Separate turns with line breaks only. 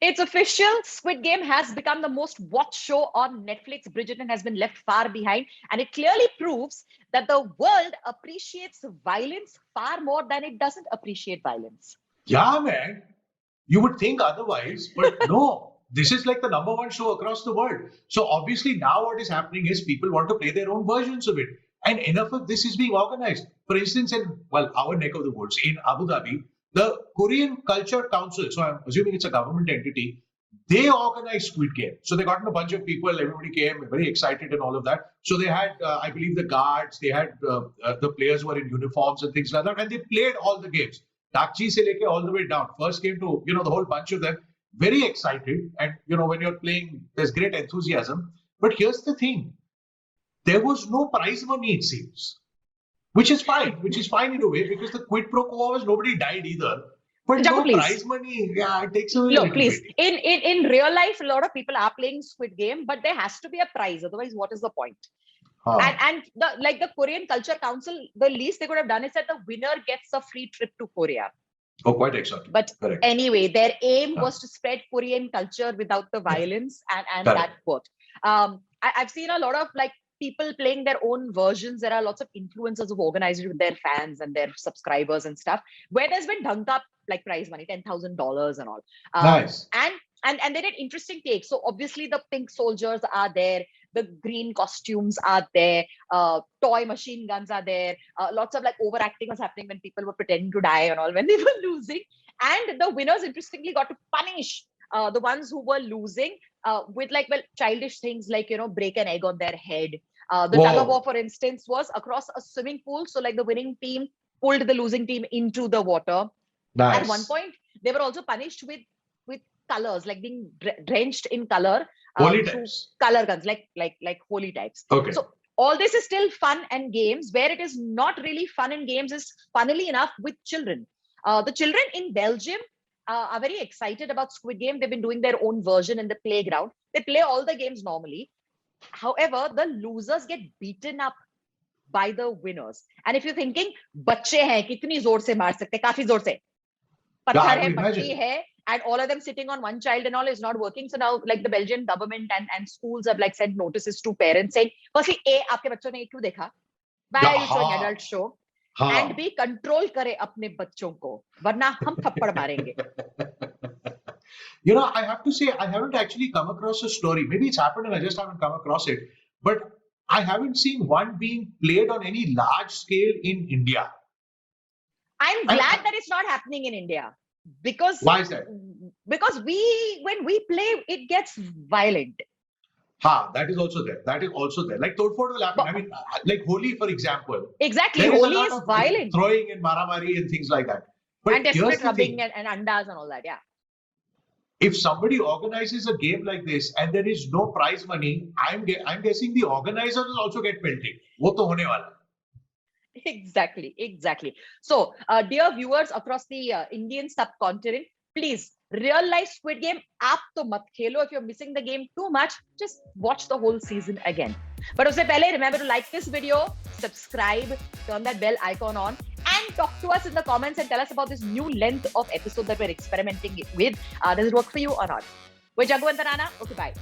It's official. Squid Game has become the most watched show on Netflix. Bridgerton has been left far behind, and it clearly proves that the world appreciates violence far more than it doesn't appreciate violence.
Yeah, man. You would think otherwise, but no. This is like the number one show across the world. So obviously now what is happening is people want to play their own versions of it. And enough of this is being organized. For instance, in our neck of the woods, in Abu Dhabi, the Korean Culture Council, so I'm assuming it's a government entity, they organized Squid Game. So they got in a bunch of people, everybody came, very excited and all of that. So they had, I believe, the guards, they had the players who were in uniforms and things like that, and they played all the games. Takchi se leke all the way down. First came to, the whole bunch of them, very excited. And, when you're playing, there's great enthusiasm. But here's the thing. There was no prize money, it seems. Which is fine in a way, because the quid pro quo was nobody died either. But
Jaggu,
no
please.
prize money, it takes away
Look, please. In real life, a lot of people are playing Squid Game, but there has to be a prize. Otherwise, what is the point? And the Korean Culture Council, the least they could have done is that the winner gets a free trip to Korea.
Oh, quite exactly.
But anyway, their aim was to spread Korean culture without the violence, and that worked. I've seen a lot of people playing their own versions. There are lots of influencers who've organized it with their fans and their subscribers and stuff, where there's been dunked up prize money, $10,000 and all.
Nice.
And they did interesting takes. So obviously the pink soldiers are there, the green costumes are there, toy machine guns are there, lots of overacting was happening when people were pretending to die and all when they were losing. And the winners interestingly got to punish the ones who were losing with childish things like break an egg on their head. The tug of war, for instance, was across a swimming pool. So the winning team pulled the losing team into the water.
Nice.
At one point, they were also punished with colors, being drenched in color.
Holy types.
Color guns, like holy types.
Okay.
So all this is still fun and games. Where it is not really fun and games is, funnily enough, with children. The children in Belgium are very excited about Squid Game. They've been doing their own version in the playground. They play all the games normally. However, the losers get beaten up by the winners. And if you're thinking, बच्चे हैं कितनी जोर से मार सकते, काफी जोर से, पत्थर है, पट्टी है, and all of them sitting on one child and all is not working. So now the Belgian government and schools have sent notices to parents saying, firstly, A, आपके बच्चों ने क्यों देखा? Why are you showing adult show? And B, control करे अपने बच्चों को, वरना हम थप्पड़ मारेंगे.
I have to say, I haven't actually come across a story. Maybe it's happened and I just haven't come across it. But I haven't seen one being played on any large scale in India.
I'm glad that it's not happening in India. Because
why is that?
Because when we play, it gets violent.
That is also there. Like Todford will happen. I mean, like Holi, for example.
Exactly. Holi is violent.
Throwing and maramari and things like that.
But and desperate rubbing and andas and all that, yeah.
If somebody organizes a game like this and there is no prize money, I'm guessing the organizer will also get pelted. वो तो होने वाला.
Exactly. So, dear viewers across the Indian subcontinent, please, real life Squid Game, aap to mat khelo. If you're missing the game too much, just watch the whole season again. But usse pehle, remember to like this video, subscribe, turn that bell icon on, and talk to us in the comments and tell us about this new length of episode that we're experimenting with. Does it work for you or not? We're Jaggu and Tarana. Okay, bye.